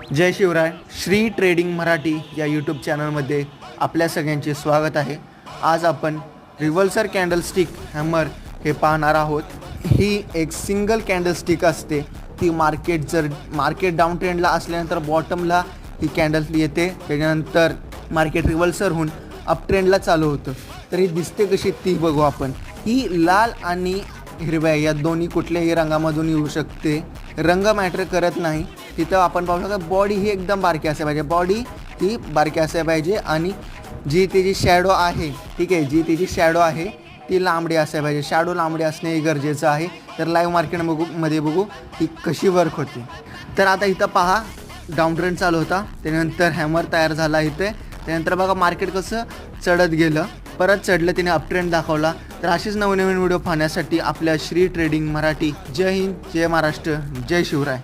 जय Shivray. Shri trading Marathi या YouTube चॅनलमध्ये आपल्या सगळ्यांचे स्वागत आहे. आज आपण रिव्हर्सल कॅन्डलस्टिक हॅमर हे पाहणार आहोत. ही एक सिंगल कॅन्डलस्टिक असते. ती मार्केट डाऊन ट्रेंडला असल्यानंतर बॉटमला ही कॅन्डल येते, त्याच्यानंतर मार्केट रिव्हर्सल होऊन अप ट्रेंडला चालू होतं. तर ही दिसते कशी ती बघू आपण. ही लाल आणि हिरव्या या दोन्ही कुठल्याही रंगामधून येऊ शकते. रंग मॅटर करत नाही. तिथं आपण पाहू शकतो बॉडी ही एकदम बारकी असली पाहिजे. बॉडी ही बारकी असली पाहिजे आणि जी तिची शॅडो आहे, ठीक आहे, जी तिची शॅडो आहे ती लांबडी असली पाहिजे. शॅडो लांबडी असणे गरजेचं आहे. तर लाईव्ह मार्केटमध्ये बघू ती कशी वर्क होते. तर आता इथं पहा डाऊन ट्रेंड चालू होता, त्यानंतर हॅमर तयार झाला इथे. त्यानंतर बघा मार्केट कसं चढत गेलं, परत चढलं, तिने अप ट्रेंड दाखवला. तर अशीच नवनवीन व्हिडिओ पाहण्यासाठी आपल्या श्री ट्रेडिंग मराठी. जय हिंद, जय महाराष्ट्र, जय शिवराय.